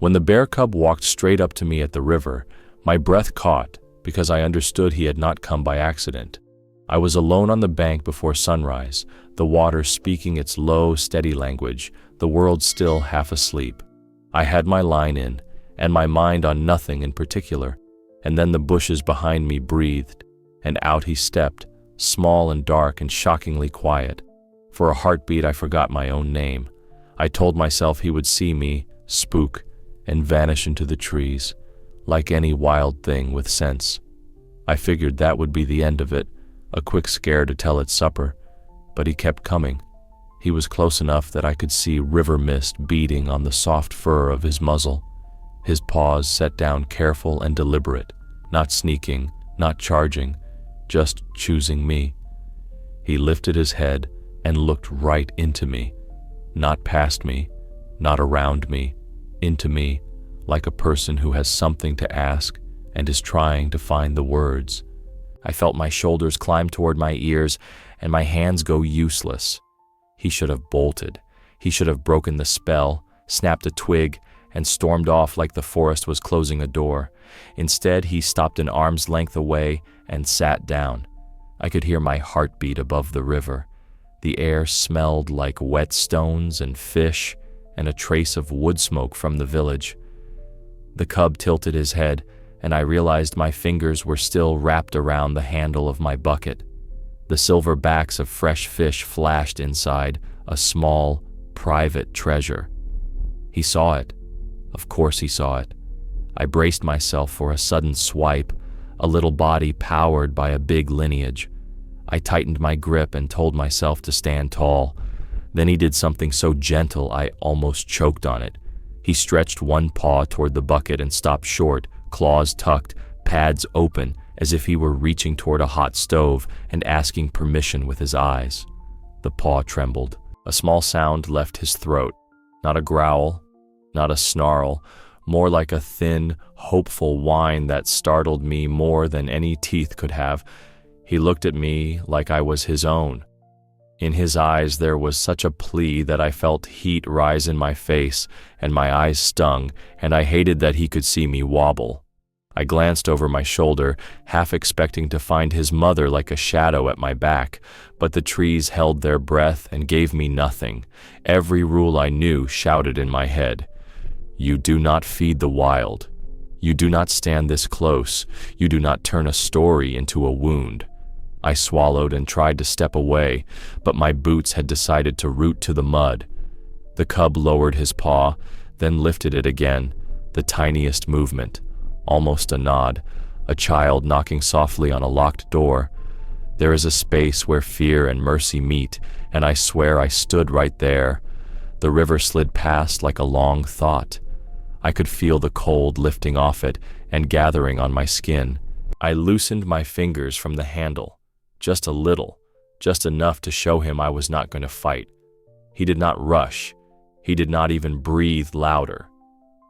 When the bear cub walked straight up to me at the river, my breath caught because I understood he had not come by accident. I was alone on the bank before sunrise, the water speaking its low, steady language, the world still half asleep. I had my line in, and my mind on nothing in particular, and then the bushes behind me breathed, and out he stepped, small and dark and shockingly quiet. For a heartbeat I forgot my own name. I told myself he would see me, spook, and vanish into the trees, like any wild thing with sense. I figured that would be the end of it, a quick scare to tell its supper, but he kept coming. He was close enough that I could see river mist beading on the soft fur of his muzzle, his paws set down careful and deliberate, not sneaking, not charging, just choosing me. He lifted his head and looked right into me, not past me, not around me, into me, like a person who has something to ask and is trying to find the words. I felt my shoulders climb toward my ears and my hands go useless. He should have bolted. He should have broken the spell, snapped a twig, and stormed off like the forest was closing a door. Instead, he stopped an arm's length away and sat down. I could hear my heartbeat above the river. The air smelled like wet stones and fish and a trace of wood smoke from the village. The cub tilted his head, and I realized my fingers were still wrapped around the handle of my bucket. The silver backs of fresh fish flashed inside, a small, private treasure. He saw it. Of course he saw it. I braced myself for a sudden swipe, a little body powered by a big lineage. I tightened my grip and told myself to stand tall. Then he did something so gentle I almost choked on it. He stretched one paw toward the bucket and stopped short, claws tucked, pads open, as if he were reaching toward a hot stove and asking permission with his eyes. The paw trembled. A small sound left his throat. Not a growl, not a snarl, more like a thin, hopeful whine that startled me more than any teeth could have. He looked at me like I was his own. In his eyes there was such a plea that I felt heat rise in my face, and my eyes stung, and I hated that he could see me wobble. I glanced over my shoulder, half expecting to find his mother like a shadow at my back, but the trees held their breath and gave me nothing. Every rule I knew shouted in my head. You do not feed the wild. You do not stand this close. You do not turn a story into a wound. I swallowed and tried to step away, but my boots had decided to root to the mud. The cub lowered his paw, then lifted it again, the tiniest movement, almost a nod, a child knocking softly on a locked door. There is a space where fear and mercy meet, and I swear I stood right there. The river slid past like a long thought. I could feel the cold lifting off it and gathering on my skin. I loosened my fingers from the handle. Just a little, just enough to show him I was not going to fight. He did not rush. He did not even breathe louder.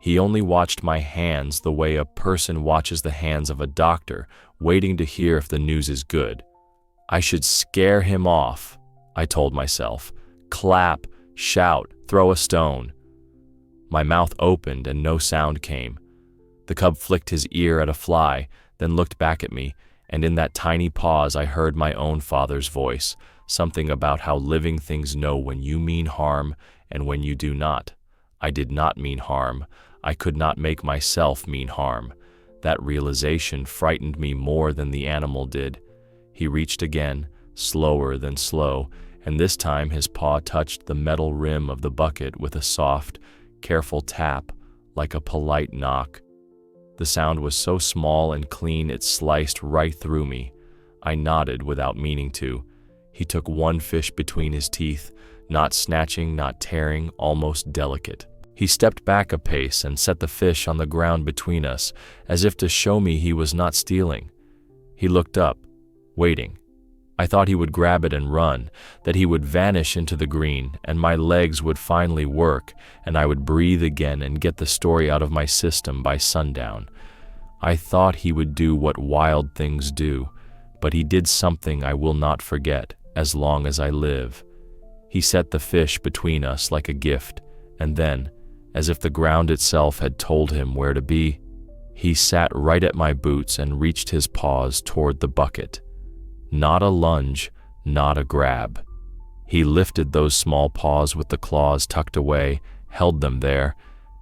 He only watched my hands the way a person watches the hands of a doctor, waiting to hear if the news is good. I should scare him off, I told myself. Clap, shout, throw a stone. My mouth opened and no sound came. The cub flicked his ear at a fly, then looked back at me, and in that tiny pause I heard my own father's voice, something about how living things know when you mean harm and when you do not. I did not mean harm. I could not make myself mean harm. That realization frightened me more than the animal did. He reached again, slower than slow, and this time his paw touched the metal rim of the bucket with a soft, careful tap, like a polite knock. The sound was so small and clean it sliced right through me. I nodded without meaning to. He took one fish between his teeth, not snatching, not tearing, almost delicate. He stepped back a pace and set the fish on the ground between us, as if to show me he was not stealing. He looked up, waiting. I thought he would grab it and run, that he would vanish into the green, and my legs would finally work, and I would breathe again and get the story out of my system by sundown. I thought he would do what wild things do, but he did something I will not forget as long as I live. He set the fish between us like a gift, and then, as if the ground itself had told him where to be. He sat right at my boots and reached his paws toward the bucket. Not a lunge, not a grab. He lifted those small paws with the claws tucked away, held them there,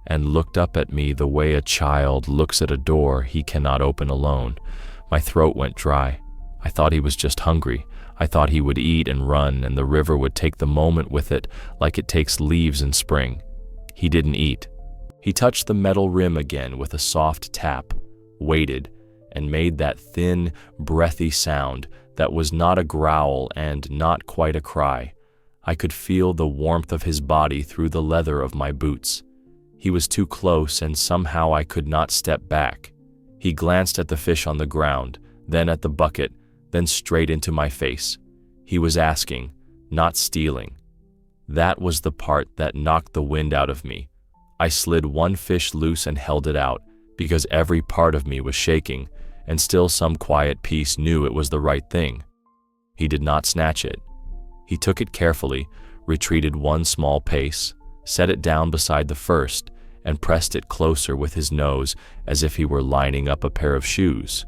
and looked up at me the way a child looks at a door he cannot open alone. My throat went dry. I thought he was just hungry. I thought he would eat and run, and the river would take the moment with it like it takes leaves in spring. He didn't eat. He touched the metal rim again with a soft tap, waited, and made that thin, breathy sound that was not a growl and not quite a cry. I could feel the warmth of his body through the leather of my boots. He was too close, and somehow I could not step back. He glanced at the fish on the ground, then at the bucket, then straight into my face. He was asking, not stealing. That was the part that knocked the wind out of me. I slid one fish loose and held it out, because every part of me was shaking, and still some quiet piece knew it was the right thing. He did not snatch it. He took it carefully, retreated one small pace, set it down beside the first, and pressed it closer with his nose as if he were lining up a pair of shoes.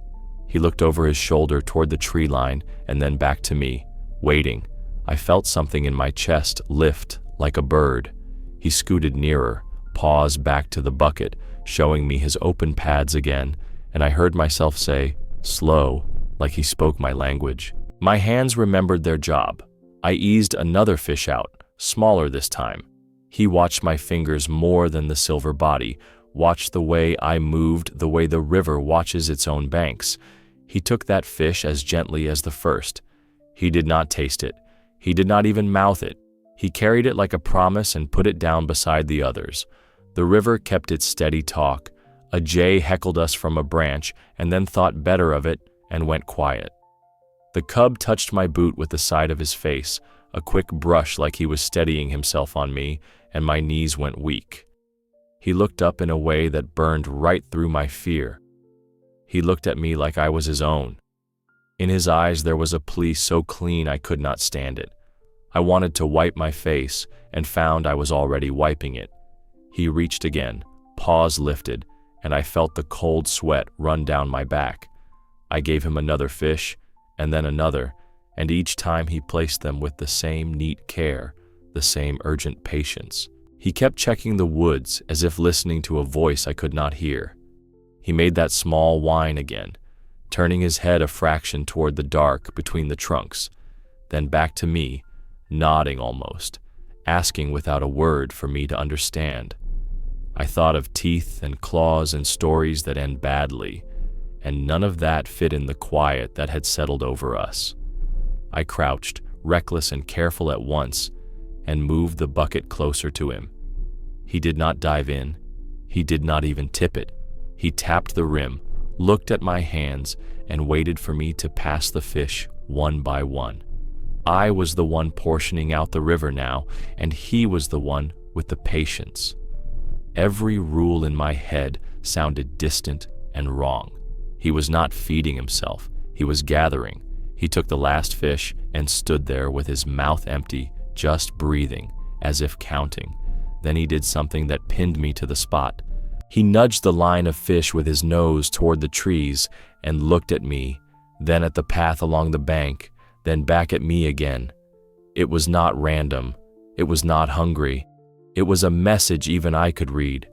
He looked over his shoulder toward the tree line and then back to me, waiting. I felt something in my chest lift like a bird. He scooted nearer, paws back to the bucket, showing me his open pads again, and I heard myself say, slow, like he spoke my language. My hands remembered their job. I eased another fish out, smaller this time. He watched my fingers more than the silver body, watched the way I moved, the way the river watches its own banks. He took that fish as gently as the first. He did not taste it. He did not even mouth it. He carried it like a promise and put it down beside the others. The river kept its steady talk. A jay heckled us from a branch and then thought better of it and went quiet. The cub touched my boot with the side of his face, a quick brush like he was steadying himself on me, and my knees went weak. He looked up in a way that burned right through my fear. He looked at me like I was his own. In his eyes there was a plea so clean I could not stand it. I wanted to wipe my face and found I was already wiping it. He reached again, paws lifted, and I felt the cold sweat run down my back. I gave him another fish, and then another, and each time he placed them with the same neat care, the same urgent patience. He kept checking the woods as if listening to a voice I could not hear. He made that small whine again, turning his head a fraction toward the dark between the trunks, then back to me, nodding almost, asking without a word for me to understand. I thought of teeth and claws and stories that end badly, and none of that fit in the quiet that had settled over us. I crouched, reckless and careful at once, and moved the bucket closer to him. He did not dive in. He did not even tip it. He tapped the rim, looked at my hands, and waited for me to pass the fish one by one. I was the one portioning out the river now, and he was the one with the patience. Every rule in my head sounded distant and wrong. He was not feeding himself. He was gathering. He took the last fish and stood there with his mouth empty, just breathing, as if counting. Then he did something that pinned me to the spot. He nudged the line of fish with his nose toward the trees and looked at me, then at the path along the bank, then back at me again. It was not random. It was not hungry. It was a message even I could read.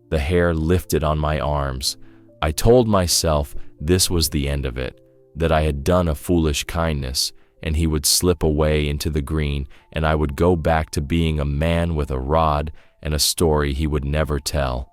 The hair lifted on my arms. I told myself this was the end of it, that I had done a foolish kindness, and he would slip away into the green, and I would go back to being a man with a rod and a story he would never tell.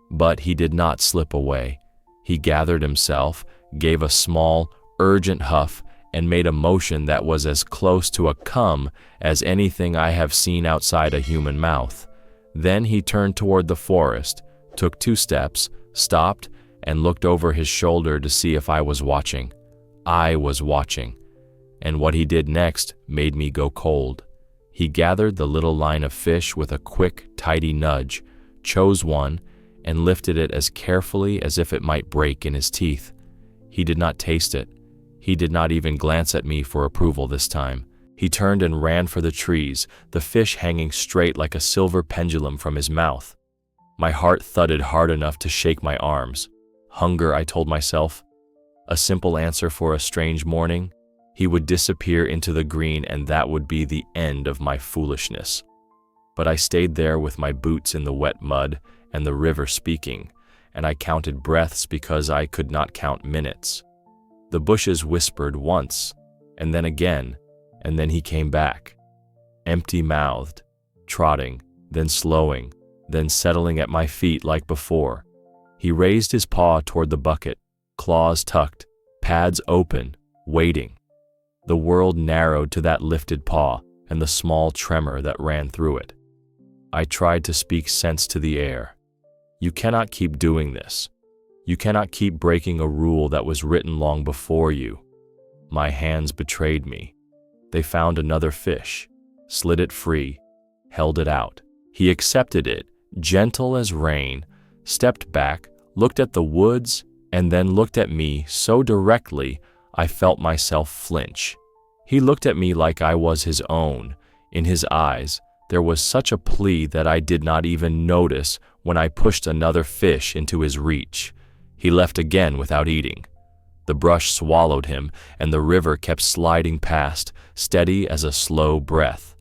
But he did not slip away. He gathered himself, gave a small, urgent huff, and made a motion that was as close to a come as anything I have seen outside a human mouth. Then he turned toward the forest, took 2 steps, stopped, and looked over his shoulder to see if I was watching. I was watching. And what he did next made me go cold. He gathered the little line of fish with a quick, tidy nudge, chose one, and lifted it as carefully as if it might break in his teeth. He did not taste it. He did not even glance at me for approval this time. He turned and ran for the trees, the fish hanging straight like a silver pendulum from his mouth. My heart thudded hard enough to shake my arms. Hunger, I told myself. A simple answer for a strange morning. He would disappear into the green, and that would be the end of my foolishness. But I stayed there with my boots in the wet mud and the river speaking, and I counted breaths because I could not count minutes. The bushes whispered once, and then again, and then he came back. Empty-mouthed, trotting, then slowing, then settling at my feet like before. He raised his paw toward the bucket, claws tucked, pads open, waiting. The world narrowed to that lifted paw and the small tremor that ran through it. I tried to speak sense to the air. You cannot keep doing this. You cannot keep breaking a rule that was written long before you. My hands betrayed me. They found another fish, slid it free, held it out. He accepted it, gentle as rain, stepped back, looked at the woods, and then looked at me so directly I felt myself flinch. He looked at me like I was his own. In his eyes, there was such a plea that I did not even notice when I pushed another fish into his reach. He left again without eating. The brush swallowed him, and the river kept sliding past, steady as a slow breath.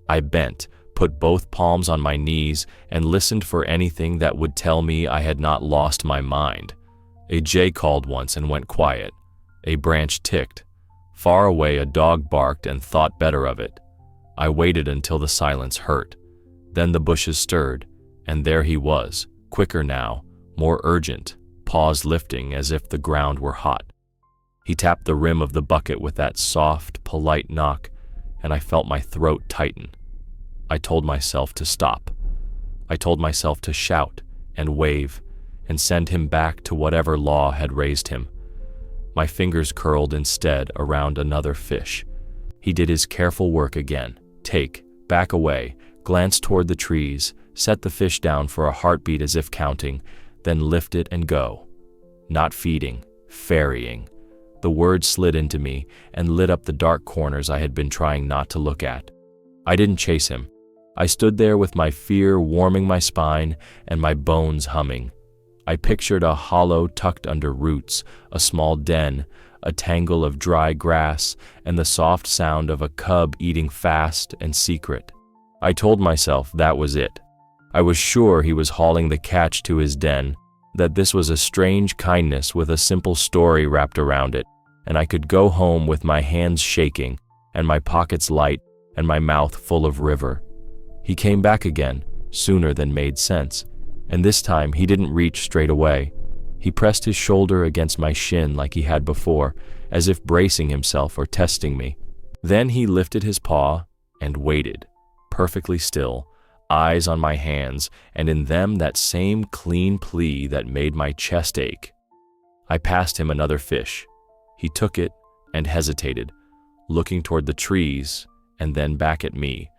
I bent, put both palms on my knees, and listened for anything that would tell me I had not lost my mind. A jay called once and went quiet. A branch ticked. Far away a dog barked and thought better of it. I waited until the silence hurt. Then the bushes stirred, and there he was, quicker now, more urgent, paws lifting as if the ground were hot. He tapped the rim of the bucket with that soft, polite knock, and I felt my throat tighten. I told myself to stop. I told myself to shout and wave and send him back to whatever law had raised him. My fingers curled instead around another fish. He did his careful work again. Take, back away, glance toward the trees, set the fish down for a heartbeat as if counting, then lift it and go. Not feeding, ferrying. The word slid into me and lit up the dark corners I had been trying not to look at. I didn't chase him. I stood there with my fear warming my spine and my bones humming. I pictured a hollow tucked under roots, a small den, a tangle of dry grass, and the soft sound of a cub eating fast and secret. I told myself that was it. I was sure he was hauling the catch to his den, that this was a strange kindness with a simple story wrapped around it, and I could go home with my hands shaking, and my pockets light, and my mouth full of river. He came back again, sooner than made sense, and this time he didn't reach straight away. He pressed his shoulder against my shin like he had before, as if bracing himself or testing me. Then he lifted his paw and waited, perfectly still, eyes on my hands, and in them that same clean plea that made my chest ache. I passed him another fish. He took it and hesitated, looking toward the trees and then back at me,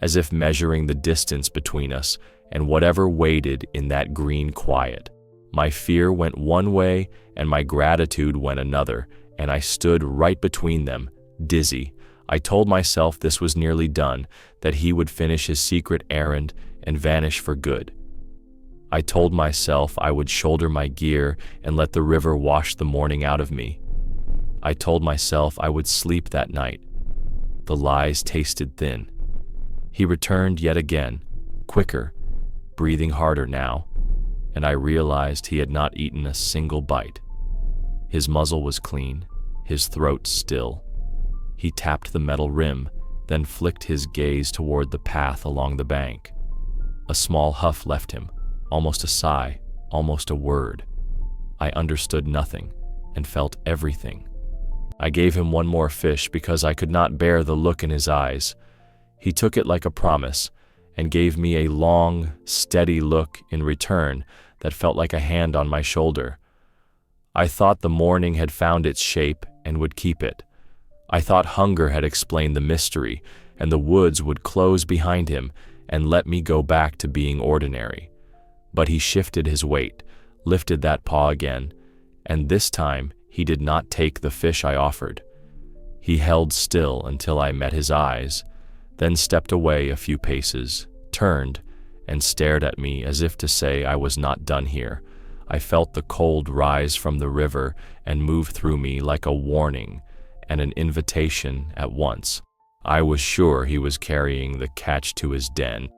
as if measuring the distance between us and whatever waited in that green quiet. My fear went one way and my gratitude went another, and I stood right between them, dizzy. I told myself this was nearly done, that he would finish his secret errand and vanish for good. I told myself I would shoulder my gear and let the river wash the morning out of me. I told myself I would sleep that night. The lies tasted thin. He returned yet again, quicker, breathing harder now, and I realized he had not eaten a single bite. His muzzle was clean, his throat still. He tapped the metal rim, then flicked his gaze toward the path along the bank. A small huff left him, almost a sigh, almost a word. I understood nothing and felt everything. I gave him one more fish because I could not bear the look in his eyes. He took it like a promise and gave me a long, steady look in return that felt like a hand on my shoulder. I thought the morning had found its shape and would keep it. I thought hunger had explained the mystery, and the woods would close behind him and let me go back to being ordinary. But he shifted his weight, lifted that paw again, and this time he did not take the fish I offered. He held still until I met his eyes, then stepped away a few paces, turned, and stared at me as if to say I was not done here. I felt the cold rise from the river and move through me like a warning and an invitation at once. I was sure he was carrying the catch to his den,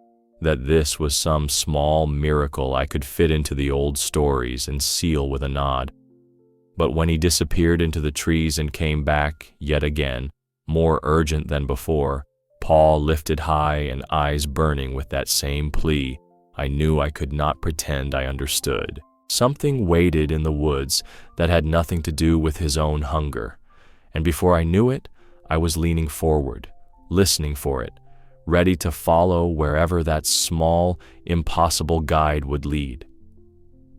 that this was some small miracle I could fit into the old stories and seal with a nod. But when he disappeared into the trees and came back yet again, more urgent than before, paw lifted high and eyes burning with that same plea, I knew I could not pretend I understood. Something waited in the woods that had nothing to do with his own hunger, and before I knew it, I was leaning forward, listening for it, ready to follow wherever that small, impossible guide would lead.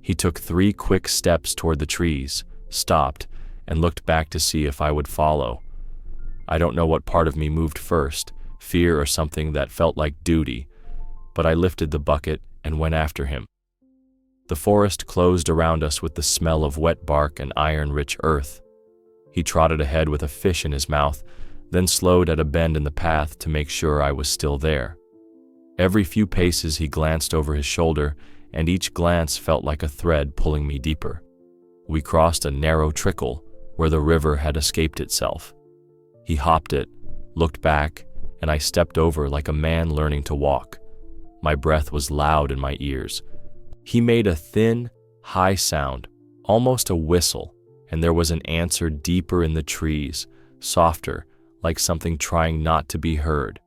He took 3 quick steps toward the trees, stopped, and looked back to see if I would follow. I don't know what part of me moved first, fear or something that felt like duty, but I lifted the bucket and went after him. The forest closed around us with the smell of wet bark and iron-rich earth. He trotted ahead with a fish in his mouth, then slowed at a bend in the path to make sure I was still there. Every few paces he glanced over his shoulder, and each glance felt like a thread pulling me deeper. We crossed a narrow trickle where the river had escaped itself. He hopped it, looked back, and I stepped over like a man learning to walk. My breath was loud in my ears. He made a thin, high sound, almost a whistle, and there was an answer deeper in the trees, softer, like something trying not to be heard.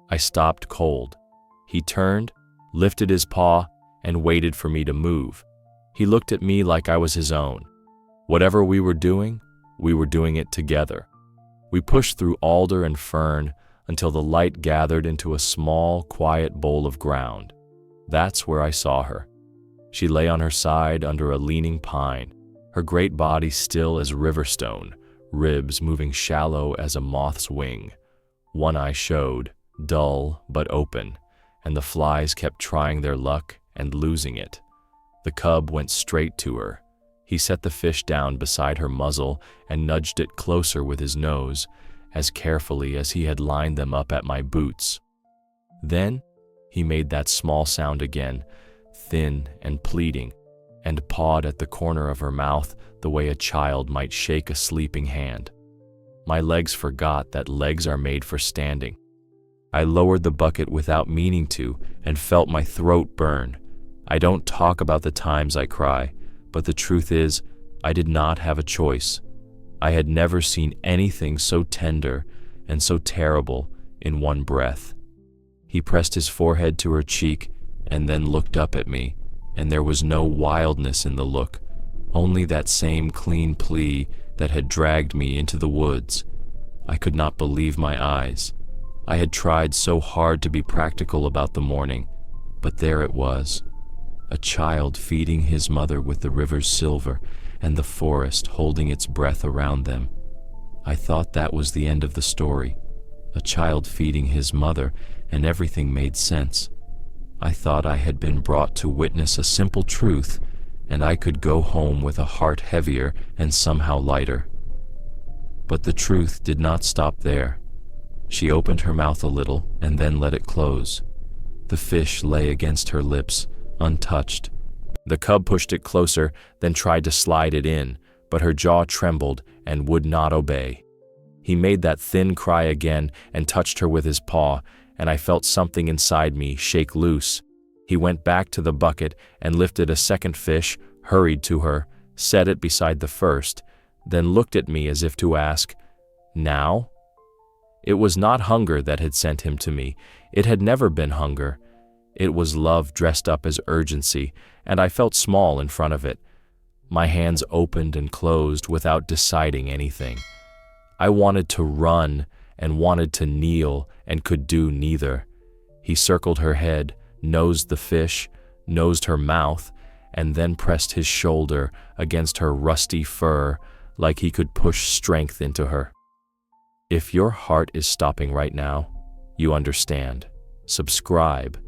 I stopped cold. He turned, lifted his paw, and waited for me to move. He looked at me like I was his own. Whatever we were doing it together. We pushed through alder and fern until the light gathered into a small, quiet bowl of ground. That's where I saw her. She lay on her side under a leaning pine, her great body still as river stone, ribs moving shallow as a moth's wing. One eye showed, dull but open, and the flies kept trying their luck and losing it. The cub went straight to her. He set the fish down beside her muzzle and nudged it closer with his nose, as carefully as he had lined them up at my boots. Then he made that small sound again, thin and pleading, and pawed at the corner of her mouth the way a child might shake a sleeping hand. My legs forgot that legs are made for standing. I lowered the bucket without meaning to and felt my throat burn. I don't talk about the times I cry, but the truth is, I did not have a choice. I had never seen anything so tender and so terrible in one breath. He pressed his forehead to her cheek and then looked up at me, and there was no wildness in the look, only that same clean plea that had dragged me into the woods. I could not believe my eyes. I had tried so hard to be practical about the morning, but there it was, a child feeding his mother with the river's silver and the forest holding its breath around them. I thought that was the end of the story, a child feeding his mother, and everything made sense. I thought I had been brought to witness a simple truth, and I could go home with a heart heavier and somehow lighter. But the truth did not stop there. She opened her mouth a little and then let it close. The fish lay against her lips, untouched. The cub pushed it closer, then tried to slide it in, but her jaw trembled and would not obey. He made that thin cry again and touched her with his paw, and I felt something inside me shake loose. He went back to the bucket and lifted a second fish, hurried to her, set it beside the first, then looked at me as if to ask, "Now?" It was not hunger that had sent him to me. It had never been hunger. It was love dressed up as urgency, and I felt small in front of it. My hands opened and closed without deciding anything. I wanted to run and wanted to kneel and could do neither. He circled her head, nosed the fish, nosed her mouth, and then pressed his shoulder against her rusty fur like he could push strength into her. If your heart is stopping right now, you understand. Subscribe.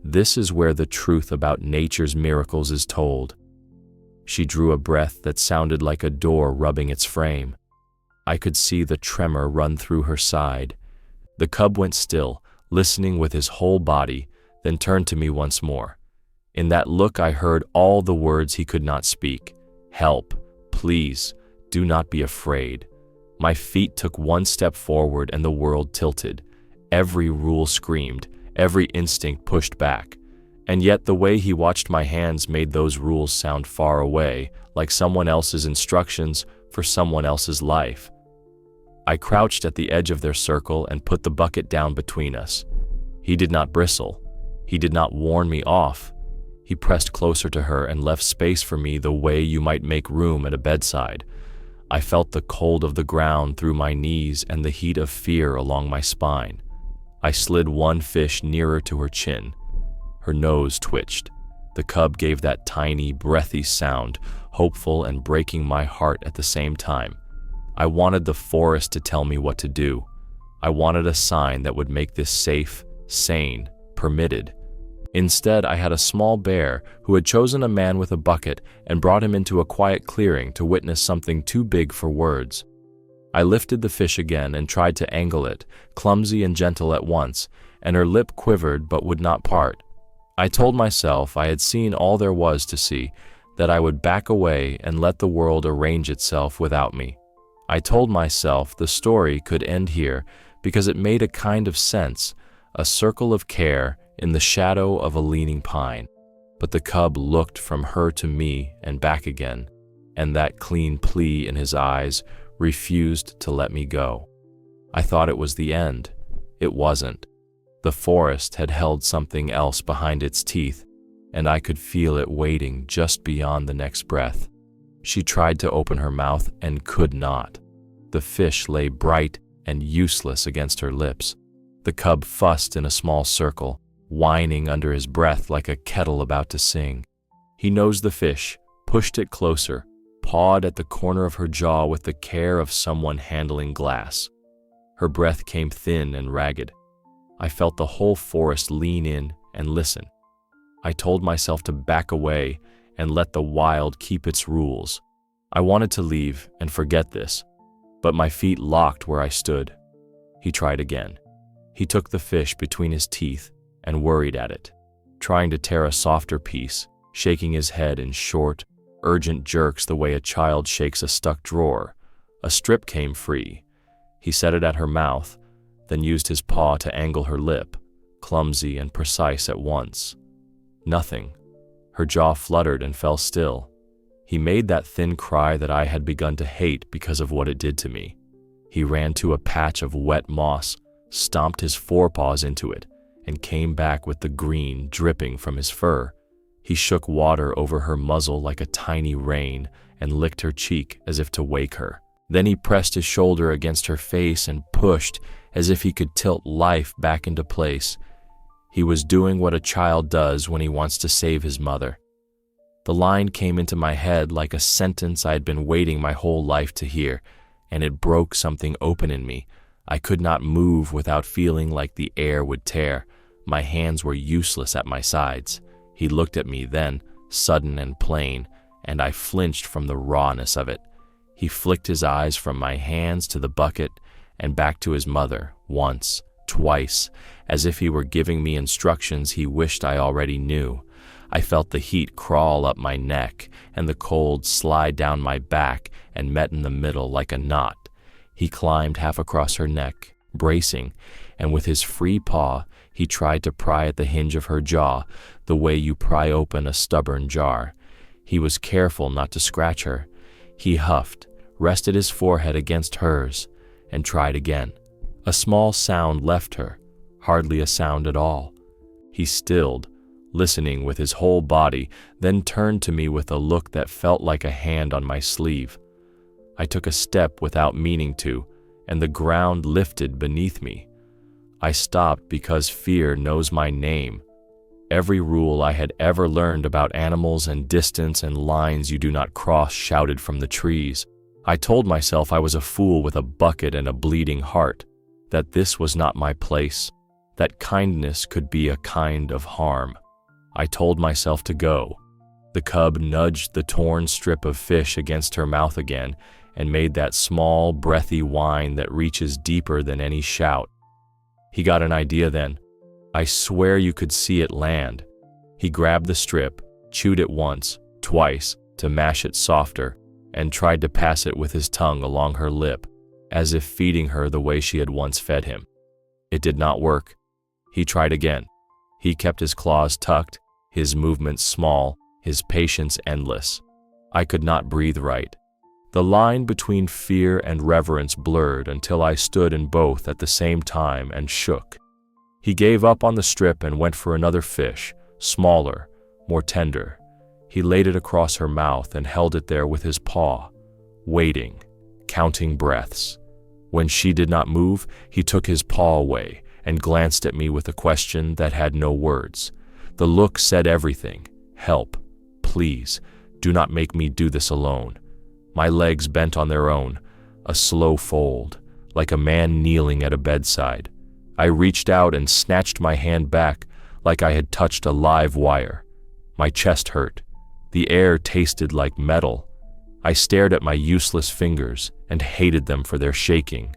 This is where the truth about nature's miracles is told. She drew a breath that sounded like a door rubbing its frame. I could see the tremor run through her side. The cub went still, listening with his whole body, then turned to me once more. In that look I heard all the words he could not speak. Help, please, do not be afraid. My feet took one step forward and the world tilted. Every rule screamed, every instinct pushed back. And yet the way he watched my hands made those rules sound far away, like someone else's instructions for someone else's life. I crouched at the edge of their circle and put the bucket down between us. He did not bristle. He did not warn me off. He pressed closer to her and left space for me the way you might make room at a bedside. I felt the cold of the ground through my knees and the heat of fear along my spine. I slid one fish nearer to her chin. Her nose twitched. The cub gave that tiny, breathy sound, hopeful and breaking my heart at the same time. I wanted the forest to tell me what to do. I wanted a sign that would make this safe, sane, permitted. Instead, I had a small bear who had chosen a man with a bucket and brought him into a quiet clearing to witness something too big for words. I lifted the fish again and tried to angle it, clumsy and gentle at once, and her lip quivered but would not part. I told myself I had seen all there was to see, that I would back away and let the world arrange itself without me. I told myself the story could end here because it made a kind of sense, a circle of care in the shadow of a leaning pine. But the cub looked from her to me and back again, and that clean plea in his eyes refused to let me go. I thought it was the end. It wasn't. The forest had held something else behind its teeth, and I could feel it waiting just beyond the next breath. She tried to open her mouth and could not. The fish lay bright and useless against her lips. The cub fussed in a small circle, whining under his breath like a kettle about to sing. He nosed the fish, pushed it closer, pawed at the corner of her jaw with the care of someone handling glass. Her breath came thin and ragged. I felt the whole forest lean in and listen. I told myself to back away and let the wild keep its rules. I wanted to leave and forget this, but my feet locked where I stood. He tried again. He took the fish between his teeth and worried at it, trying to tear a softer piece, shaking his head in short, urgent jerks the way a child shakes a stuck drawer. A strip came free. He set it at her mouth, then used his paw to angle her lip, clumsy and precise at once. Nothing. Her jaw fluttered and fell still. He made that thin cry that I had begun to hate because of what it did to me. He ran to a patch of wet moss, stomped his forepaws into it, and came back with the green dripping from his fur. He shook water over her muzzle like a tiny rain and licked her cheek as if to wake her. Then he pressed his shoulder against her face and pushed as if he could tilt life back into place. He was doing what a child does when he wants to save his mother. The line came into my head like a sentence I had been waiting my whole life to hear, and it broke something open in me. I could not move without feeling like the air would tear. My hands were useless at my sides. He looked at me then, sudden and plain, and I flinched from the rawness of it. He flicked his eyes from my hands to the bucket and back to his mother, once, twice, as if he were giving me instructions he wished I already knew. I felt the heat crawl up my neck and the cold slide down my back and met in the middle like a knot. He climbed half across her neck, bracing, and with his free paw, he tried to pry at the hinge of her jaw, the way you pry open a stubborn jar. He was careful not to scratch her. He huffed, rested his forehead against hers, and tried again. A small sound left her, hardly a sound at all. He stilled, listening with his whole body, then turned to me with a look that felt like a hand on my sleeve. I took a step without meaning to, and the ground lifted beneath me. I stopped because fear knows my name. Every rule I had ever learned about animals and distance and lines you do not cross shouted from the trees. I told myself I was a fool with a bucket and a bleeding heart, that this was not my place, that kindness could be a kind of harm. I told myself to go. The cub nudged the torn strip of fish against her mouth again and made that small, breathy whine that reaches deeper than any shout. He got an idea then. I swear you could see it land." He grabbed the strip, chewed it once, twice, to mash it softer, and tried to pass it with his tongue along her lip, as if feeding her the way she had once fed him. It did not work. He tried again. He kept his claws tucked, his movements small, his patience endless. I could not breathe right. The line between fear and reverence blurred until I stood in both at the same time and shook. He gave up on the strip and went for another fish, smaller, more tender. He laid it across her mouth and held it there with his paw, waiting, counting breaths. When she did not move, he took his paw away and glanced at me with a question that had no words. The look said everything. "Help. Please. Do not make me do this alone." My legs bent on their own, a slow fold, like a man kneeling at a bedside. I reached out and snatched my hand back like I had touched a live wire. My chest hurt. The air tasted like metal. I stared at my useless fingers and hated them for their shaking.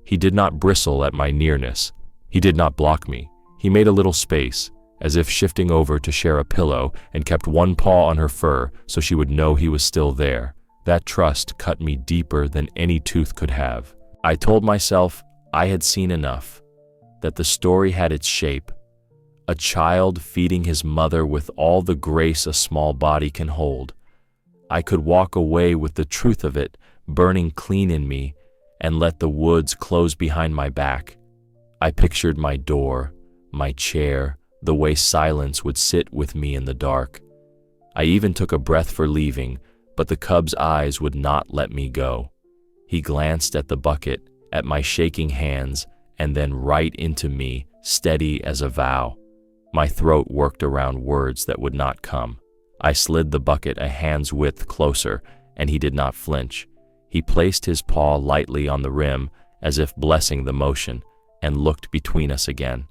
He did not bristle at my nearness. He did not block me. He made a little space, as if shifting over to share a pillow, and kept one paw on her fur so she would know he was still there. That trust cut me deeper than any tooth could have. I told myself I had seen enough, that the story had its shape. A child feeding his mother with all the grace a small body can hold. I could walk away with the truth of it burning clean in me and let the woods close behind my back. I pictured my door, my chair, the way silence would sit with me in the dark. I even took a breath for leaving, but the cub's eyes would not let me go. He glanced at the bucket, at my shaking hands, and then right into me, steady as a vow. My throat worked around words that would not come. I slid the bucket a hand's width closer, and he did not flinch. He placed his paw lightly on the rim, as if blessing the motion, and looked between us again.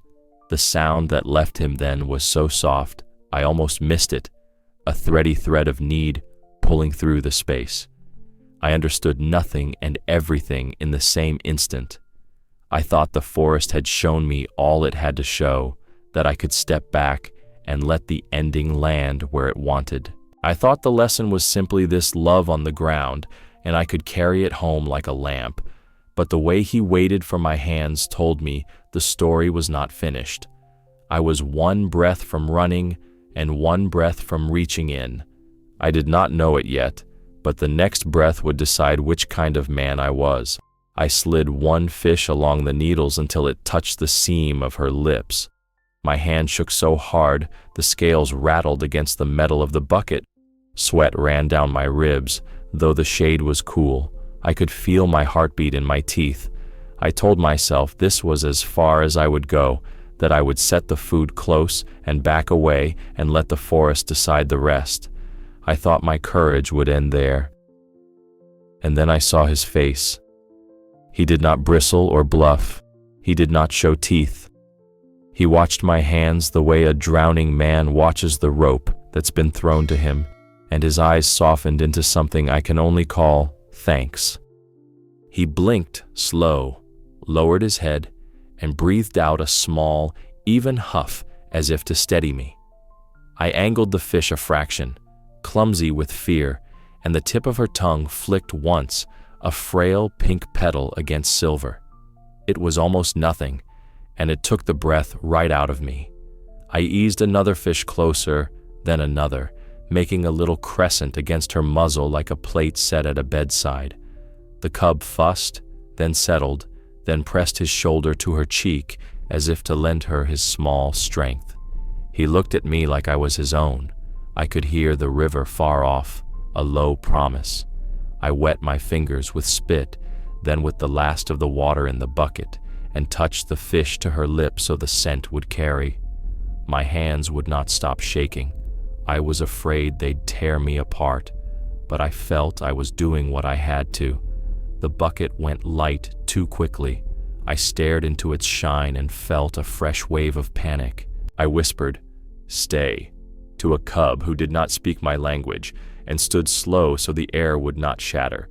The sound that left him then was so soft, I almost missed it, a thready thread of need pulling through the space. I understood nothing and everything in the same instant. I thought the forest had shown me all it had to show, that I could step back and let the ending land where it wanted. I thought the lesson was simply this love on the ground, and I could carry it home like a lamp, but the way he waited for my hands told me the story was not finished. I was one breath from running and one breath from reaching in. I did not know it yet, but the next breath would decide which kind of man I was. I slid one fish along the needles until it touched the seam of her lips. My hand shook so hard, the scales rattled against the metal of the bucket. Sweat ran down my ribs, though the shade was cool. I could feel my heartbeat in my teeth. I told myself this was as far as I would go, that I would set the food close and back away and let the forest decide the rest. I thought my courage would end there. And then I saw his face. He did not bristle or bluff. He did not show teeth. He watched my hands the way a drowning man watches the rope that's been thrown to him, and his eyes softened into something I can only call thanks. He blinked slow, lowered his head, and breathed out a small, even huff as if to steady me. I angled the fish a fraction, clumsy with fear, and the tip of her tongue flicked once, a frail pink petal against silver. It was almost nothing, and it took the breath right out of me. I eased another fish closer, then another, making a little crescent against her muzzle like a plate set at a bedside. The cub fussed, then settled, then pressed his shoulder to her cheek as if to lend her his small strength. He looked at me like I was his own. I could hear the river far off, a low promise. I wet my fingers with spit, then with the last of the water in the bucket, and touched the fish to her lips so the scent would carry. My hands would not stop shaking. I was afraid they'd tear me apart, but I felt I was doing what I had to. The bucket went light too quickly. I stared into its shine and felt a fresh wave of panic. I whispered, "Stay," to a cub who did not speak my language, and stood slow so the air would not shatter.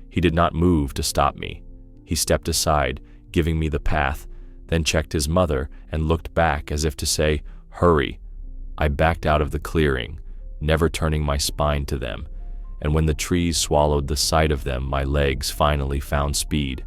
He did not move to stop me. He stepped aside, giving me the path, then checked his mother and looked back as if to say, "Hurry." I backed out of the clearing, never turning my spine to them, and when the trees swallowed the sight of them, my legs finally found speed.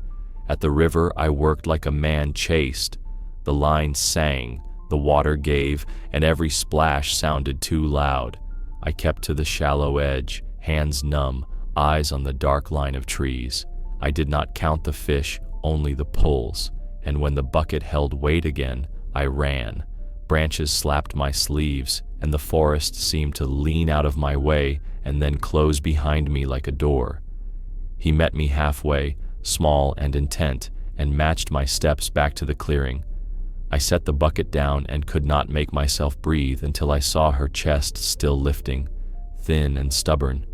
At the river, I worked like a man chased. The line sang, the water gave, and every splash sounded too loud. I kept to the shallow edge, hands numb, eyes on the dark line of trees. I did not count the fish, only the pulls, and when the bucket held weight again, I ran. Branches slapped my sleeves, and the forest seemed to lean out of my way and then close behind me like a door. He met me halfway, small and intent, and matched my steps back to the clearing. I set the bucket down and could not make myself breathe until I saw her chest still lifting, thin and stubborn.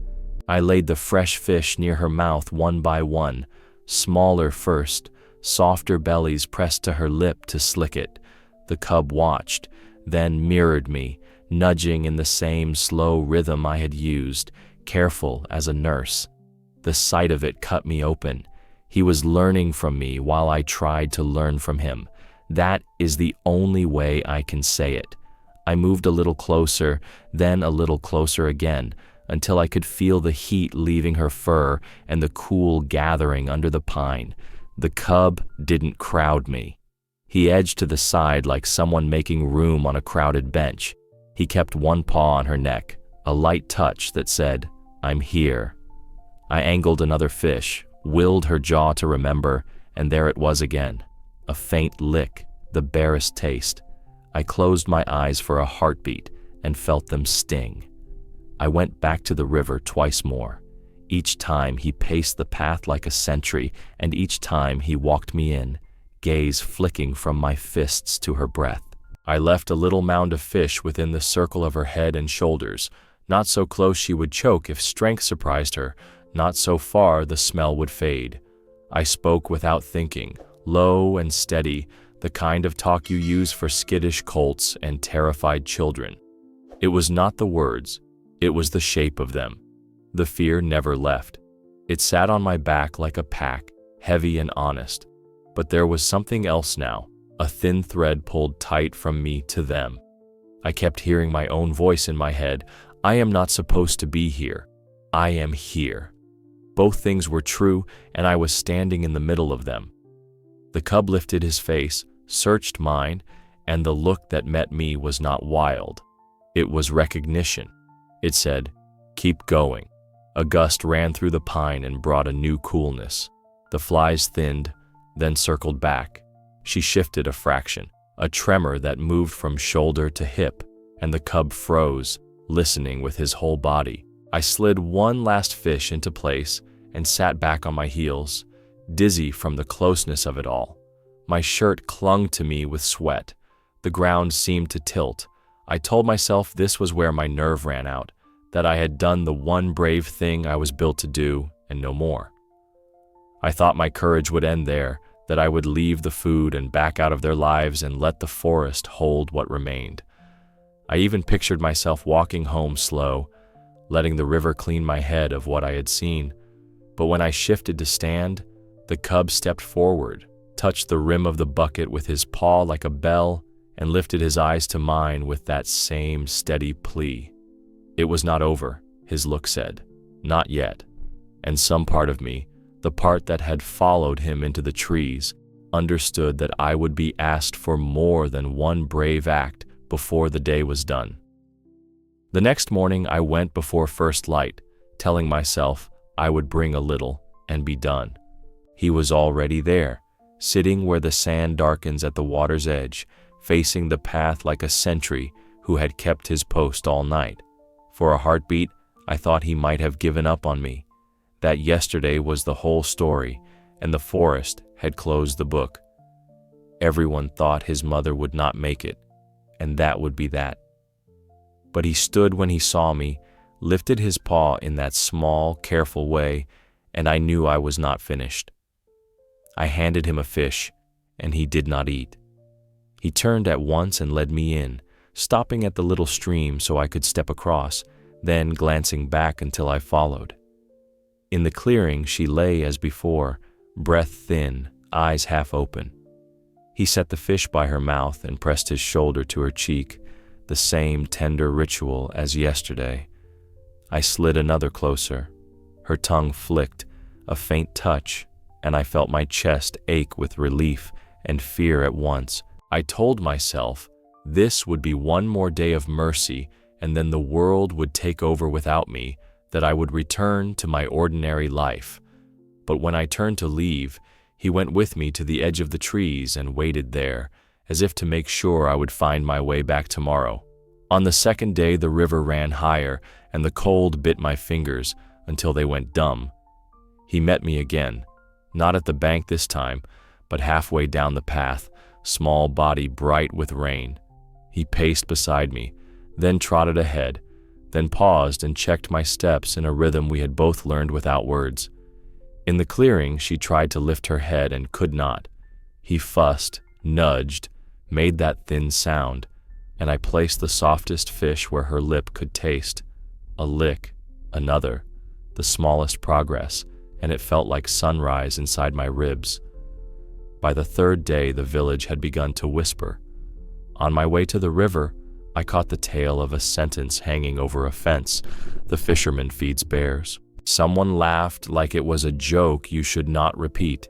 I laid the fresh fish near her mouth one by one, smaller first, softer bellies pressed to her lip to slick it. The cub watched, then mirrored me, nudging in the same slow rhythm I had used, careful as a nurse. The sight of it cut me open. He was learning from me while I tried to learn from him. That is the only way I can say it. I moved a little closer, then a little closer again, until I could feel the heat leaving her fur and the cool gathering under the pine. The cub didn't crowd me. He edged to the side like someone making room on a crowded bench. He kept one paw on her neck, a light touch that said, "I'm here." I angled another fish, willed her jaw to remember, and there it was again. A faint lick, the barest taste. I closed my eyes for a heartbeat and felt them sting. I went back to the river twice more. Each time he paced the path like a sentry, and each time he walked me in, gaze flicking from my fists to her breath. I left a little mound of fish within the circle of her head and shoulders, not so close she would choke if strength surprised her, not so far the smell would fade. I spoke without thinking, low and steady, the kind of talk you use for skittish colts and terrified children. It was not the words, it was the shape of them. The fear never left. It sat on my back like a pack, heavy and honest. But there was something else now, a thin thread pulled tight from me to them. I kept hearing my own voice in my head. I am not supposed to be here. I am here. Both things were true, and I was standing in the middle of them. The cub lifted his face, searched mine, and the look that met me was not wild. It was recognition. It said, "Keep going." A gust ran through the pine and brought a new coolness. The flies thinned, then circled back. She shifted a fraction, a tremor that moved from shoulder to hip, and the cub froze, listening with his whole body. I slid one last fish into place and sat back on my heels, dizzy from the closeness of it all. My shirt clung to me with sweat. The ground seemed to tilt. I told myself this was where my nerve ran out, that I had done the one brave thing I was built to do, and no more. I thought my courage would end there, that I would leave the food and back out of their lives and let the forest hold what remained. I even pictured myself walking home slow, letting the river clean my head of what I had seen. But when I shifted to stand, the cub stepped forward, touched the rim of the bucket with his paw like a bell, and lifted his eyes to mine with that same steady plea. It was not over, his look said. Not yet. And some part of me, the part that had followed him into the trees, understood that I would be asked for more than one brave act before the day was done. The next morning I went before first light, telling myself I would bring a little and be done. He was already there, sitting where the sand darkens at the water's edge, facing the path like a sentry who had kept his post all night. For a heartbeat, I thought he might have given up on me, that yesterday was the whole story, and the forest had closed the book. Everyone thought his mother would not make it, and that would be that. But he stood when he saw me, lifted his paw in that small, careful way, and I knew I was not finished. I handed him a fish, and he did not eat. He turned at once and led me in, stopping at the little stream so I could step across, then glancing back until I followed. In the clearing she lay as before, breath thin, eyes half open. He set the fish by her mouth and pressed his shoulder to her cheek, the same tender ritual as yesterday. I slid another closer. Her tongue flicked, a faint touch, and I felt my chest ache with relief and fear at once. I told myself this would be one more day of mercy, and then the world would take over without me, that I would return to my ordinary life. But when I turned to leave, he went with me to the edge of the trees and waited there, as if to make sure I would find my way back tomorrow. On the second day, the river ran higher, and the cold bit my fingers until they went dumb. He met me again, not at the bank this time, but halfway down the path, small body bright with rain. He paced beside me, then trotted ahead, then paused and checked my steps in a rhythm we had both learned without words. In the clearing, she tried to lift her head and could not. He fussed, nudged, made that thin sound, and I placed the softest fish where her lip could taste. A lick, another, the smallest progress, and it felt like sunrise inside my ribs. By the third day, the village had begun to whisper. On my way to the river, I caught the tail of a sentence hanging over a fence. The fisherman feeds bears. Someone laughed like it was a joke you should not repeat.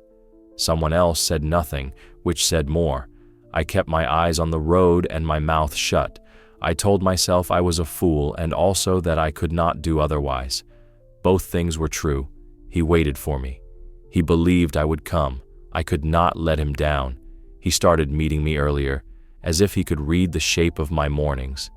Someone else said nothing, which said more. I kept my eyes on the road and my mouth shut. I told myself I was a fool and also that I could not do otherwise. Both things were true. He waited for me. He believed I would come. I could not let him down. He started meeting me earlier, as if he could read the shape of my mornings.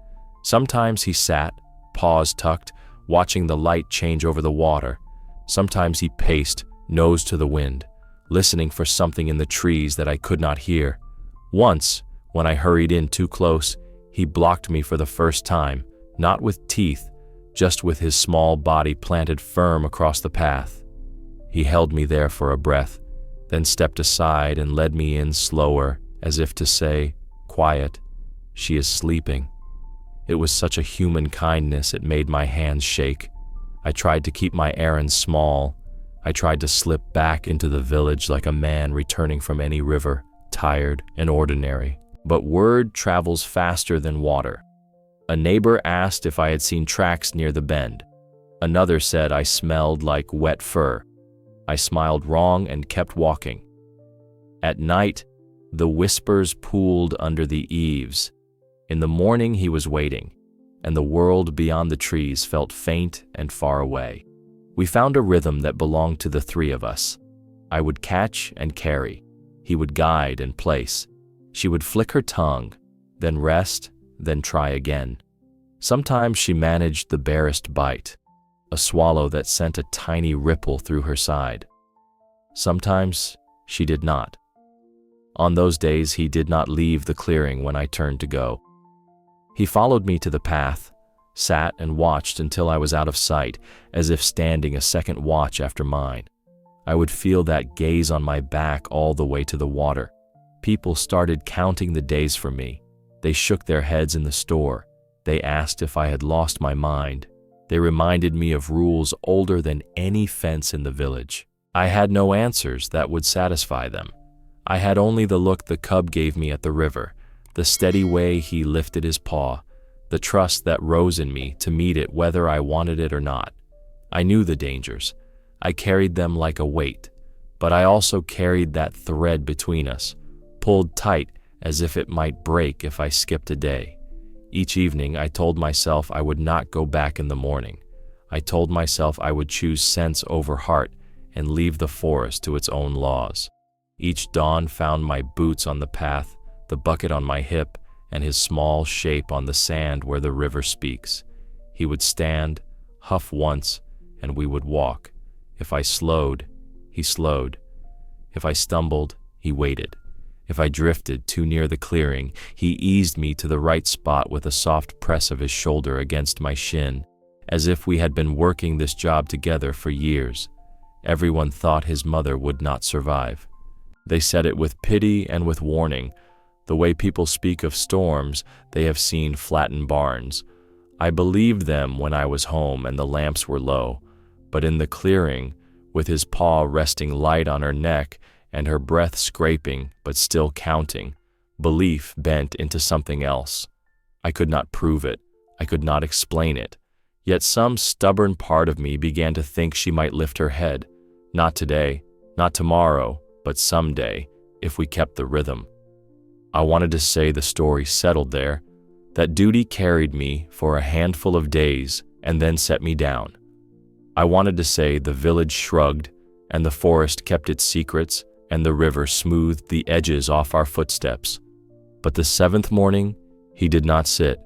Sometimes he sat, paws tucked, watching the light change over the water. Sometimes he paced, nose to the wind, listening for something in the trees that I could not hear. Once, when I hurried in too close, he blocked me for the first time, not with teeth, just with his small body planted firm across the path. He held me there for a breath, then stepped aside and led me in slower, as if to say, "Quiet, she is sleeping." It was such a human kindness it made my hands shake. I tried to keep my errands small. I tried to slip back into the village like a man returning from any river, tired and ordinary. But word travels faster than water. A neighbor asked if I had seen tracks near the bend. Another said I smelled like wet fur. I smiled wrong and kept walking. At night, the whispers pooled under the eaves. In the morning he was waiting, and the world beyond the trees felt faint and far away. We found a rhythm that belonged to the three of us. I would catch and carry. He would guide and place. She would flick her tongue, then rest, then try again. Sometimes she managed the barest bite, a swallow that sent a tiny ripple through her side. Sometimes she did not. On those days, he did not leave the clearing when I turned to go. He followed me to the path, sat and watched until I was out of sight, as if standing a second watch after mine. I would feel that gaze on my back all the way to the water. People started counting the days for me. They shook their heads in the store. They asked if I had lost my mind. They reminded me of rules older than any fence in the village. I had no answers that would satisfy them. I had only the look the cub gave me at the river, the steady way he lifted his paw, the trust that rose in me to meet it whether I wanted it or not. I knew the dangers. I carried them like a weight, but I also carried that thread between us, pulled tight as if it might break if I skipped a day. Each evening I told myself I would not go back in the morning. I told myself I would choose sense over heart and leave the forest to its own laws. Each dawn found my boots on the path, the bucket on my hip, and his small shape on the sand where the river speaks. He would stand, huff once, and we would walk. If I slowed, he slowed. If I stumbled, he waited. If I drifted too near the clearing, he eased me to the right spot with a soft press of his shoulder against my shin, as if we had been working this job together for years. Everyone thought his mother would not survive. They said it with pity and with warning. The way people speak of storms they have seen flatten barns. I believed them when I was home and the lamps were low, but in the clearing, with his paw resting light on her neck and her breath scraping but still counting, belief bent into something else. I could not prove it, I could not explain it, yet some stubborn part of me began to think she might lift her head, not today, not tomorrow, but someday, if we kept the rhythm. I wanted to say the story settled there, that duty carried me for a handful of days and then set me down. I wanted to say the village shrugged, and the forest kept its secrets, and the river smoothed the edges off our footsteps. But the seventh morning, he did not sit.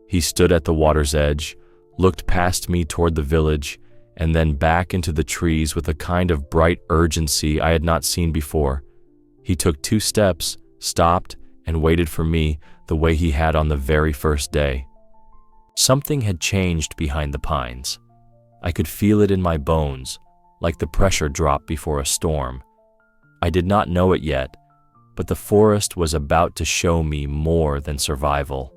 He stood at the water's edge, looked past me toward the village, and then back into the trees with a kind of bright urgency I had not seen before. He took 2 steps, stopped, and waited for me the way he had on the very first day. Something had changed behind the pines. I could feel it in my bones, like the pressure drop before a storm. I did not know it yet, but the forest was about to show me more than survival.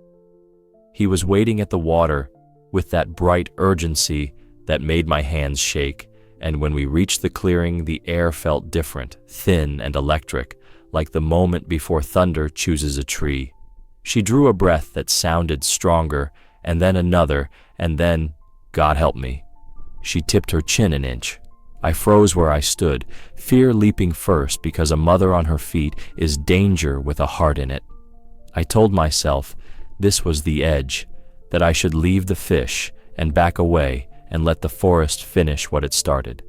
He was waiting at the water with that bright urgency that made my hands shake, and when we reached the clearing, the air felt different, thin and electric, like the moment before thunder chooses a tree. She drew a breath that sounded stronger, and then another, and then, God help me, she tipped her chin an inch. I froze where I stood, fear leaping first because a mother on her feet is danger with a heart in it. I told myself this was the edge, that I should leave the fish and back away and let the forest finish what it started.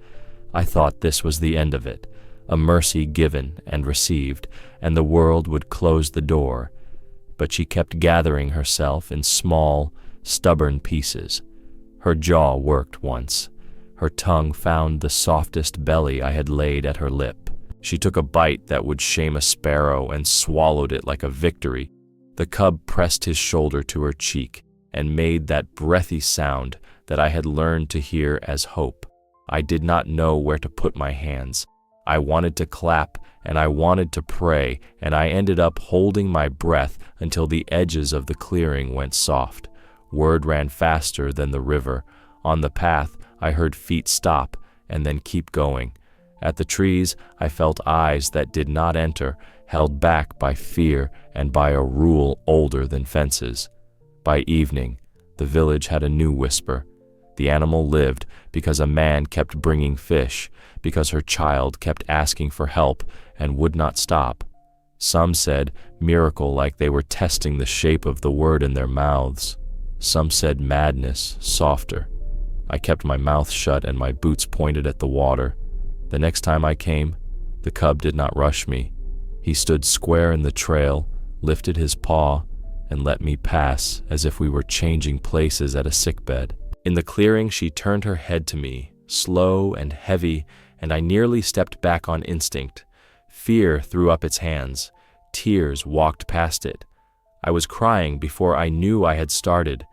I thought this was the end of it, a mercy given and received, and the world would close the door. But she kept gathering herself in small, stubborn pieces. Her jaw worked once. Her tongue found the softest belly I had laid at her lip. She took a bite that would shame a sparrow and swallowed it like a victory. The cub pressed his shoulder to her cheek and made that breathy sound that I had learned to hear as hope. I did not know where to put my hands. I wanted to clap and I wanted to pray, and I ended up holding my breath until the edges of the clearing went soft. Word ran faster than the river. On the path, I heard feet stop and then keep going. At the trees, I felt eyes that did not enter, held back by fear and by a rule older than fences. By evening, the village had a new whisper. The animal lived because a man kept bringing fish, because her child kept asking for help and would not stop. Some said miracle, like they were testing the shape of the word in their mouths. Some said madness, softer. I kept my mouth shut and my boots pointed at the water. The next time I came, the cub did not rush me. He stood square in the trail, lifted his paw, and let me pass as if we were changing places at a sickbed. In the clearing, she turned her head to me, slow and heavy, and I nearly stepped back on instinct. Fear threw up its hands. Tears walked past it. I was crying before I knew I had started.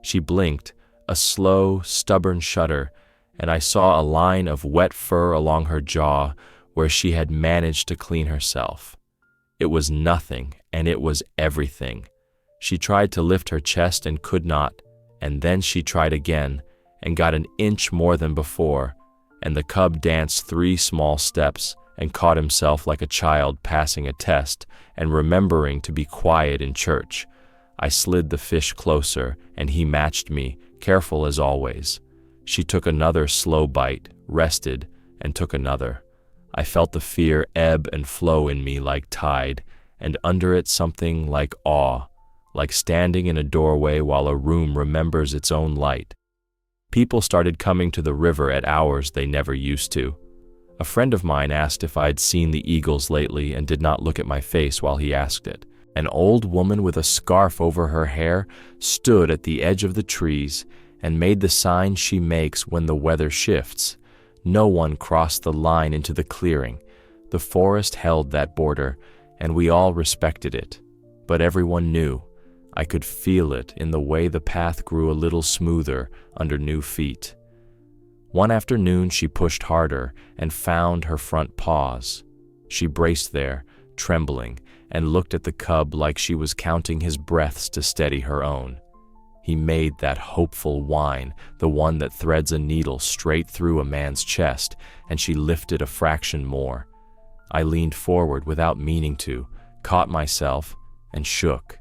She blinked, a slow, stubborn shudder, and I saw a line of wet fur along her jaw where she had managed to clean herself. It was nothing, and it was everything. She tried to lift her chest and could not, and then she tried again and got an inch more than before, and the cub danced 3 small steps and caught himself like a child passing a test and remembering to be quiet in church. I slid the fish closer, and he matched me, careful as always. She took another slow bite, rested, and took another. I felt the fear ebb and flow in me like tide, and under it something like awe, like standing in a doorway while a room remembers its own light. People started coming to the river at hours they never used to. A friend of mine asked if I'd seen the eagles lately and did not look at my face while he asked it. An old woman with a scarf over her hair stood at the edge of the trees and made the sign she makes when the weather shifts. No one crossed the line into the clearing. The forest held that border, and we all respected it. But everyone knew. I could feel it in the way the path grew a little smoother under new feet. One afternoon she pushed harder and found her front paws. She braced there, trembling, and looked at the cub like she was counting his breaths to steady her own. He made that hopeful whine, the one that threads a needle straight through a man's chest, and she lifted a fraction more. I leaned forward without meaning to, caught myself, and shook.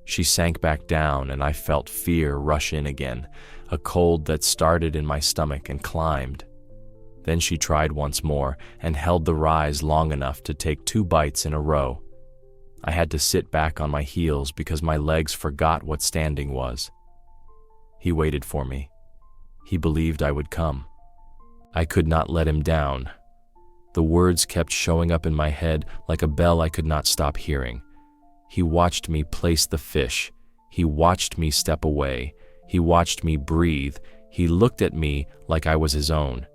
She sank back down, and I felt fear rush in again, a cold that started in my stomach and climbed. Then she tried once more and held the rise long enough to take 2 bites in a row. I had to sit back on my heels because my legs forgot what standing was. He waited for me. He believed I would come. I could not let him down. The words kept showing up in my head like a bell I could not stop hearing. He watched me place the fish. He watched me step away. He watched me breathe. He looked at me like I was his own.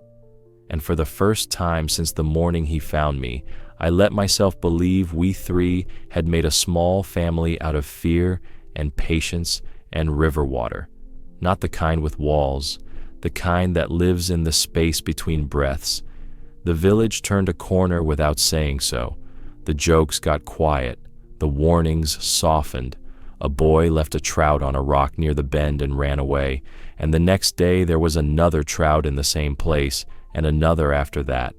And for the first time since the morning he found me, I let myself believe we 3 had made a small family out of fear and patience and river water. Not the kind with walls, the kind that lives in the space between breaths. The village turned a corner without saying so. The jokes got quiet. The warnings softened. A boy left a trout on a rock near the bend and ran away, and the next day there was another trout in the same place, and another after that.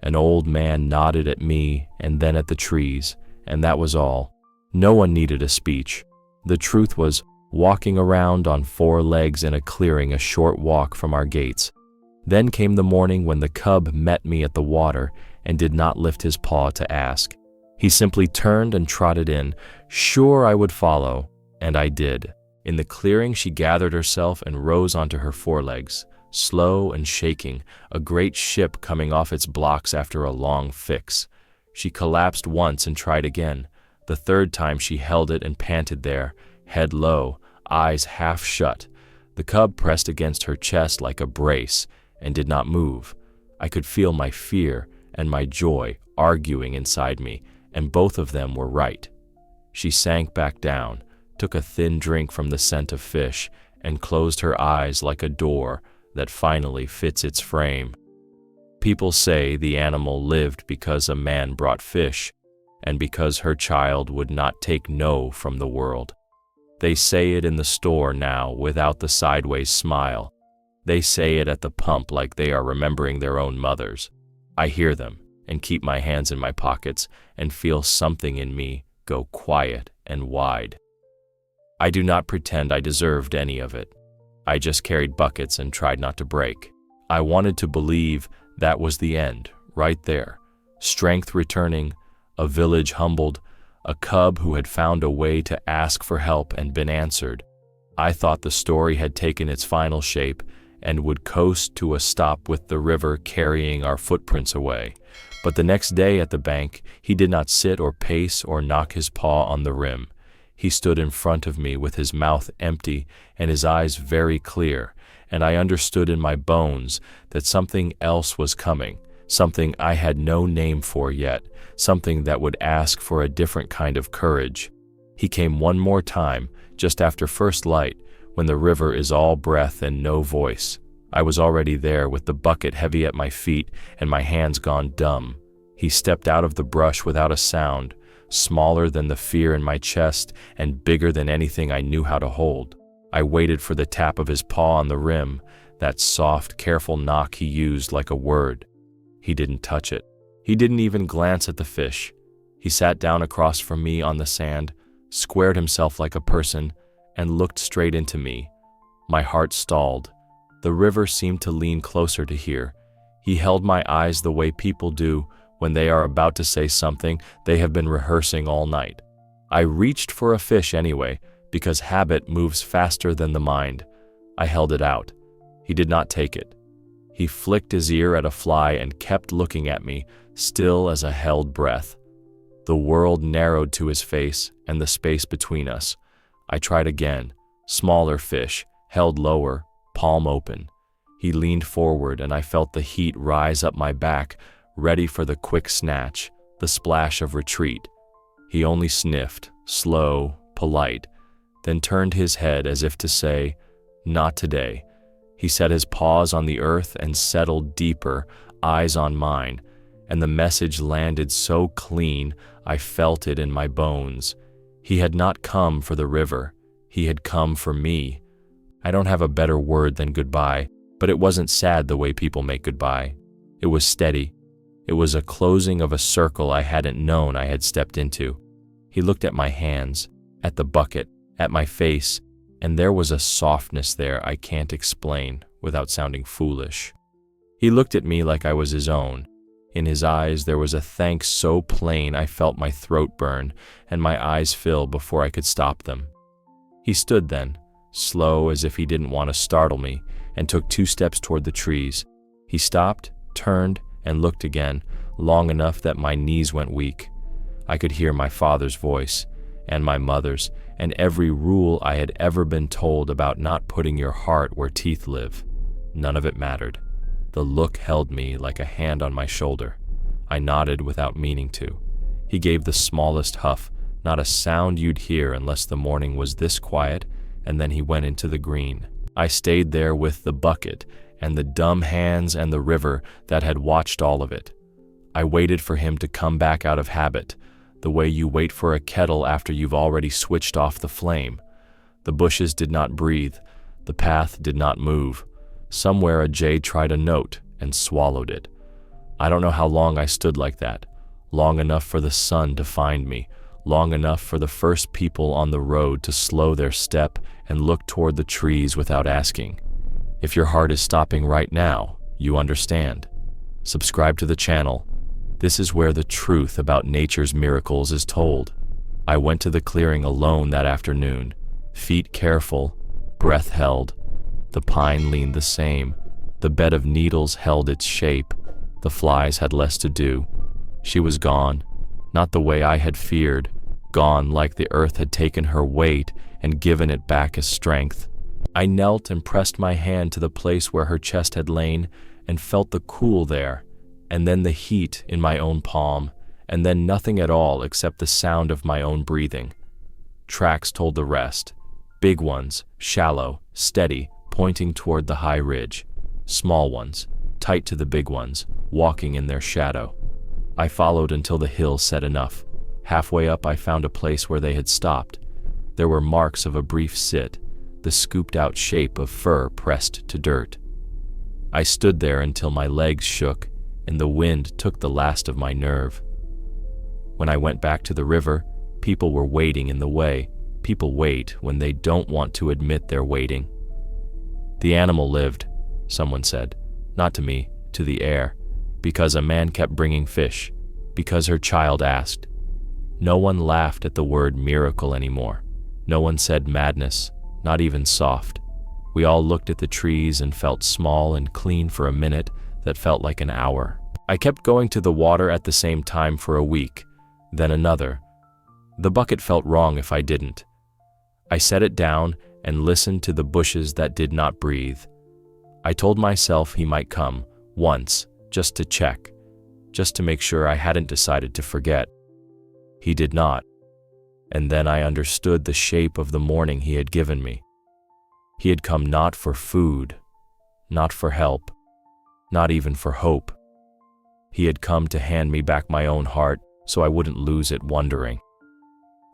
An old man nodded at me and then at the trees, and that was all. No one needed a speech. The truth was walking around on 4 legs in a clearing a short walk from our gates. Then came the morning when the cub met me at the water and did not lift his paw to ask. He simply turned and trotted in, sure I would follow, and I did. In the clearing she gathered herself and rose onto her forelegs, slow and shaking, a great ship coming off its blocks after a long fix. She collapsed once and tried again. The 3rd time she held it and panted there, head low, eyes half shut. The cub pressed against her chest like a brace and did not move. I could feel my fear and my joy arguing inside me, and both of them were right. She sank back down, took a thin drink from the scent of fish, and closed her eyes like a door that finally fits its frame. People say the animal lived because a man brought fish, and because her child would not take no from the world. They say it in the store now without the sideways smile. They say it at the pump like they are remembering their own mothers. I hear them and keep my hands in my pockets and feel something in me go quiet and wide. I do not pretend I deserved any of it. I just carried buckets and tried not to break. I wanted to believe that was the end, right there. Strength returning, a village humbled, a cub who had found a way to ask for help and been answered. I thought the story had taken its final shape and would coast to a stop with the river carrying our footprints away. But the next day at the bank, he did not sit or pace or knock his paw on the rim. He stood in front of me with his mouth empty and his eyes very clear, and I understood in my bones that something else was coming, something I had no name for yet, something that would ask for a different kind of courage. He came one more time, just after first light, when the river is all breath and no voice. I was already there with the bucket heavy at my feet and my hands gone dumb. He stepped out of the brush without a sound, smaller than the fear in my chest and bigger than anything I knew how to hold. I waited for the tap of his paw on the rim, that soft, careful knock he used like a word. He didn't touch it. He didn't even glance at the fish. He sat down across from me on the sand, squared himself like a person, and looked straight into me. My heart stalled. The river seemed to lean closer to hear. He held my eyes the way people do when they are about to say something they have been rehearsing all night. I reached for a fish anyway, because habit moves faster than the mind. I held it out. He did not take it. He flicked his ear at a fly and kept looking at me, still as a held breath. The world narrowed to his face and the space between us. I tried again. Smaller fish, held lower, palm open. He leaned forward and I felt the heat rise up my back, ready for the quick snatch, the splash of retreat. He only sniffed, slow, polite, then turned his head as if to say, "Not today." He set his paws on the earth and settled deeper, eyes on mine, and the message landed so clean I felt it in my bones. He had not come for the river. He had come for me. I don't have a better word than goodbye, but it wasn't sad the way people make goodbye. It was steady. It was a closing of a circle I hadn't known I had stepped into. He looked at my hands, at the bucket, at my face, and there was a softness there I can't explain without sounding foolish. He looked at me like I was his own. In his eyes there was a thanks so plain I felt my throat burn and my eyes fill before I could stop them. He stood then, slow as if he didn't want to startle me, and took 2 steps toward the trees. He stopped, turned, and looked again, long enough that my knees went weak. I could hear my father's voice, and my mother's, and every rule I had ever been told about not putting your heart where teeth live. None of it mattered. The look held me like a hand on my shoulder. I nodded without meaning to. He gave the smallest huff, not a sound you'd hear unless the morning was this quiet, and then he went into the green. I stayed there with the bucket and the dumb hands and the river that had watched all of it. I waited for him to come back out of habit, the way you wait for a kettle after you've already switched off the flame. The bushes did not breathe. The path did not move. Somewhere a jay tried a note and swallowed it. I don't know how long I stood like that. Long enough for the sun to find me. Long enough for the first people on the road to slow their step and look toward the trees without asking. If your heart is stopping right now, you understand. Subscribe to the channel. This is where the truth about nature's miracles is told. I went to the clearing alone that afternoon, feet careful, breath held. The pine leaned the same. The bed of needles held its shape. The flies had less to do. She was gone, not the way I had feared, gone like the earth had taken her weight and given it back as strength. I knelt and pressed my hand to the place where her chest had lain and felt the cool there, and then the heat in my own palm, and then nothing at all except the sound of my own breathing. Tracks told the rest. Big ones, shallow, steady, pointing toward the high ridge. Small ones, tight to the big ones, walking in their shadow. I followed until the hill said enough. Halfway up I found a place where they had stopped. There were marks of a brief sit, the scooped-out shape of fur pressed to dirt. I stood there until my legs shook and the wind took the last of my nerve. When I went back to the river, people were waiting in the way. People wait when they don't want to admit they're waiting. The animal lived, someone said, not to me, to the air, because a man kept bringing fish, because her child asked. No one laughed at the word miracle anymore. No one said madness, not even soft. We all looked at the trees and felt small and clean for a minute that felt like an hour. I kept going to the water at the same time for a week, then another. The bucket felt wrong if I didn't. I set it down and listened to the bushes that did not breathe. I told myself he might come, once, just to check, just to make sure I hadn't decided to forget. He did not. And then I understood the shape of the morning he had given me. He had come not for food, not for help, not even for hope. He had come to hand me back my own heart so I wouldn't lose it wondering.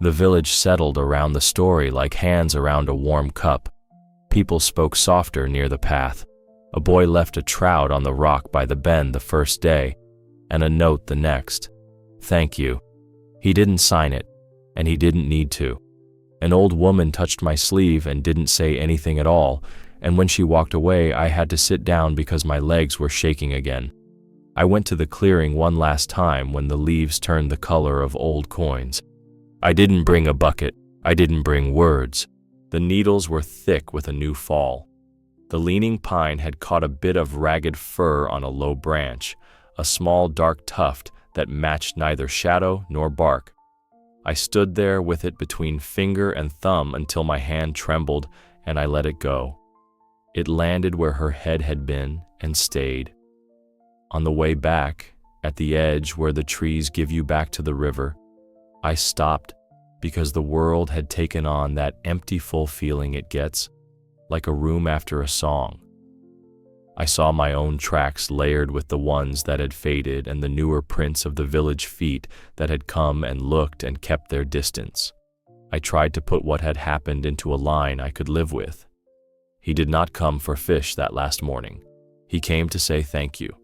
The village settled around the story like hands around a warm cup. People spoke softer near the path. A boy left a trout on the rock by the bend the first day, and a note the next. Thank you. He didn't sign it, and he didn't need to. An old woman touched my sleeve and didn't say anything at all, and when she walked away, I had to sit down because my legs were shaking again. I went to the clearing one last time when the leaves turned the color of old coins. I didn't bring a bucket. I didn't bring words. The needles were thick with a new fall. The leaning pine had caught a bit of ragged fur on a low branch, a small dark tuft that matched neither shadow nor bark. I stood there with it between finger and thumb until my hand trembled and I let it go. It landed where her head had been and stayed. On the way back, at the edge where the trees give you back to the river, I stopped because the world had taken on that empty full feeling it gets, like a room after a song. I saw my own tracks layered with the ones that had faded and the newer prints of the village feet that had come and looked and kept their distance. I tried to put what had happened into a line I could live with. He did not come for fish that last morning. He came to say thank you.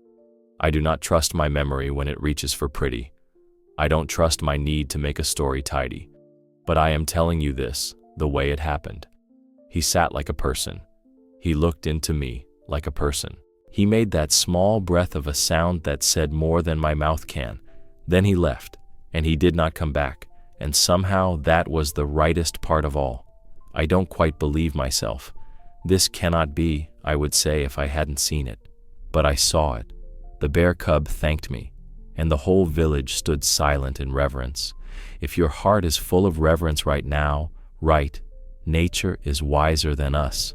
I do not trust my memory when it reaches for pretty. I don't trust my need to make a story tidy. But I am telling you this, the way it happened. He sat like a person. He looked into me like a person. He made that small breath of a sound that said more than my mouth can. Then he left, and he did not come back, and somehow that was the rightest part of all. I don't quite believe myself. This cannot be, I would say if I hadn't seen it. But I saw it. The bear cub thanked me, and the whole village stood silent in reverence. If your heart is full of reverence right now, nature is wiser than us.